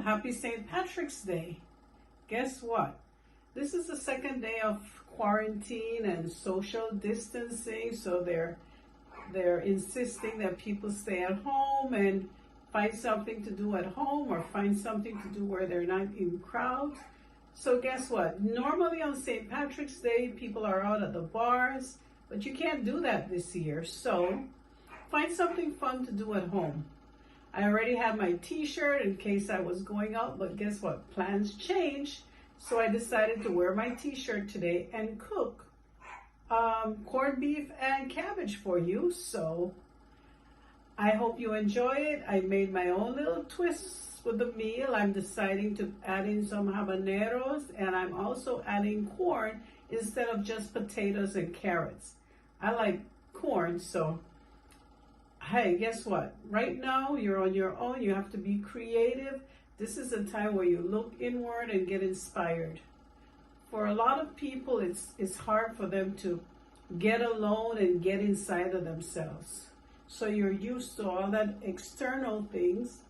happy St. Patrick's Day. Guess what? This is the second day of quarantine and social distancing, so they're insisting that people stay at home and find something to do at home or find something to do where they're not in crowds. So guess what? Normally on St. Patrick's Day, people are out at the bars, but you can't do that this year. So find something fun to do at home. I already had my t-shirt in case I was going out, but guess what? Plans changed. So I decided to wear my t-shirt today and cook corned beef and cabbage for you. So I hope you enjoy it. I made my own little twists with the meal. I'm deciding to add in some habaneros, and I'm also adding corn instead of just potatoes and carrots. I like corn, so hey, guess what? Right now, you're on your own. You have to be creative. This is a time where you look inward and get inspired. For a lot of people, it's hard for them to get alone and get inside of themselves. So you're used to all that external things.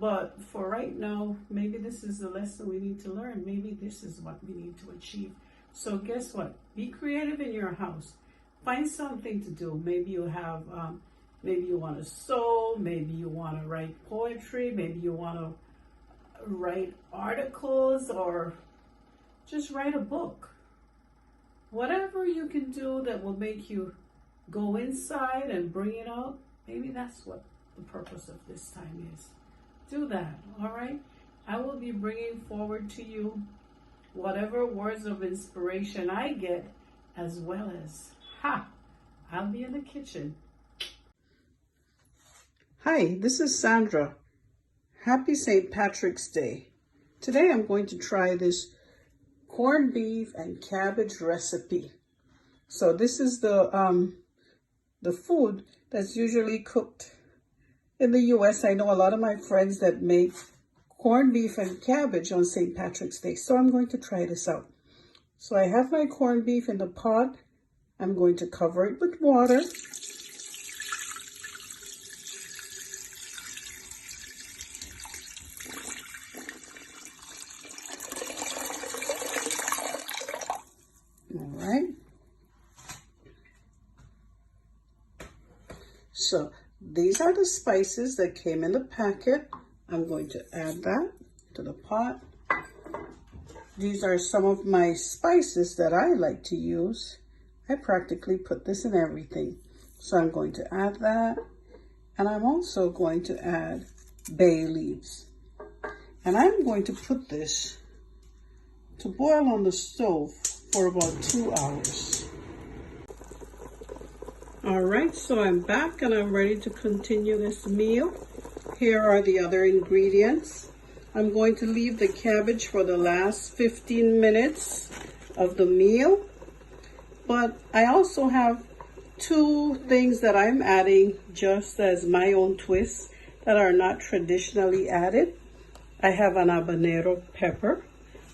But for right now, maybe this is the lesson we need to learn. Maybe this is what we need to achieve. So guess what? Be creative in your house. Find something to do. Maybe you have... maybe you want to sew, maybe you want to write poetry, maybe you want to write articles, or just write a book. Whatever you can do that will make you go inside and bring it out, maybe that's what the purpose of this time is. Do that, all right? I will be bringing forward to you whatever words of inspiration I get, as well as, I'll be in the kitchen. Hi, this is Sandra. Happy St. Patrick's Day. Today I'm going to try this corned beef and cabbage recipe. So this is the food that's usually cooked in the US. I know a lot of my friends that make corned beef and cabbage on St. Patrick's Day. So I'm going to try this out. So I have my corned beef in the pot. I'm going to cover it with water. All right. So these are the spices that came in the packet. I'm going to add that to the pot. These are some of my spices that I like to use. I practically put this in everything. So I'm going to add that. And I'm also going to add bay leaves. And I'm going to put this to boil on the stove for about 2 hours. All right, so I'm back and I'm ready to continue this meal. Here are the other ingredients. I'm going to leave the cabbage for the last 15 minutes of the meal. But I also have 2 things that I'm adding just as my own twist that are not traditionally added. I have an habanero pepper.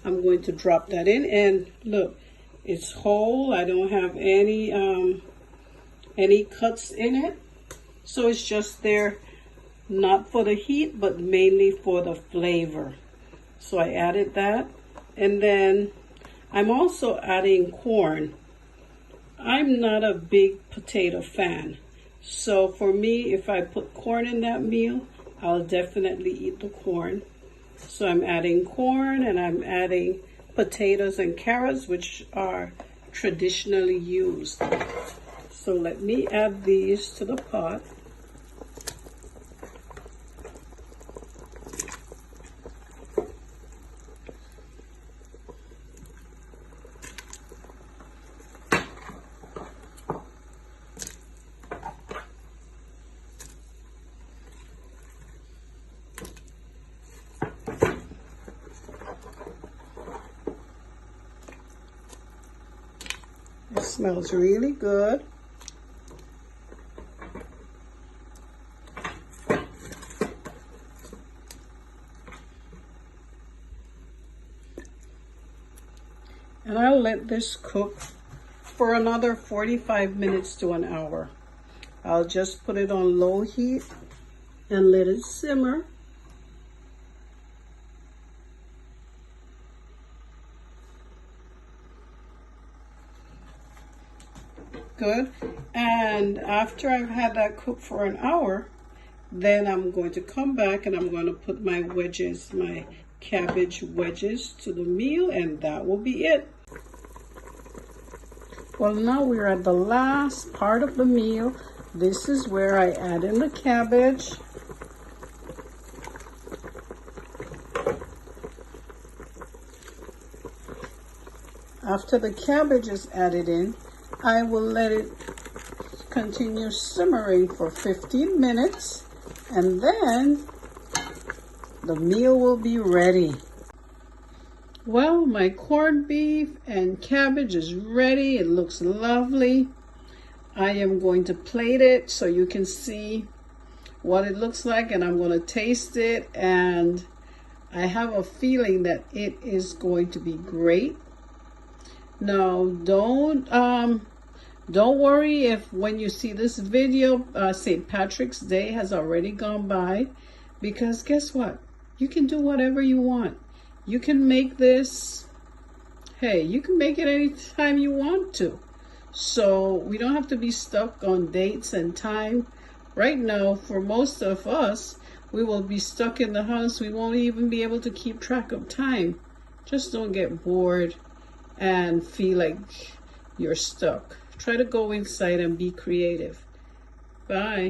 I'm going to drop that in, and look, it's whole. I don't have any cuts in it. So it's just there, not for the heat, but mainly for the flavor. So I added that. And then I'm also adding corn. I'm not a big potato fan. So for me, if I put corn in that meal, I'll definitely eat the corn. So I'm adding corn, and I'm adding potatoes and carrots, which are traditionally used. So let me add these to the pot. It smells really good. And I'll let this cook for another 45 minutes to an hour. I'll just put it on low heat and let it simmer. good. And after I've had that cook for an hour, then I'm going to come back and I'm going to put my wedges, my cabbage wedges to the meal, and that will be it. Well, now we're at the last part of the meal. This is where I add in the cabbage. After the cabbage is added in, I will let it continue simmering for 15 minutes, and then the meal will be ready. Well, my corned beef and cabbage is ready. It looks lovely. I am going to plate it so you can see what it looks like, and I'm going to taste it, and I have a feeling that it is going to be great. Now, don't worry if when you see this video, St. Patrick's Day has already gone by, because guess what? You can do whatever you want. You can make this, hey, you can make it anytime you want to. So we don't have to be stuck on dates and time. Right now, for most of us, we will be stuck in the house. We won't even be able to keep track of time. Just don't get bored and feel like you're stuck. Try to go inside and be creative. Bye.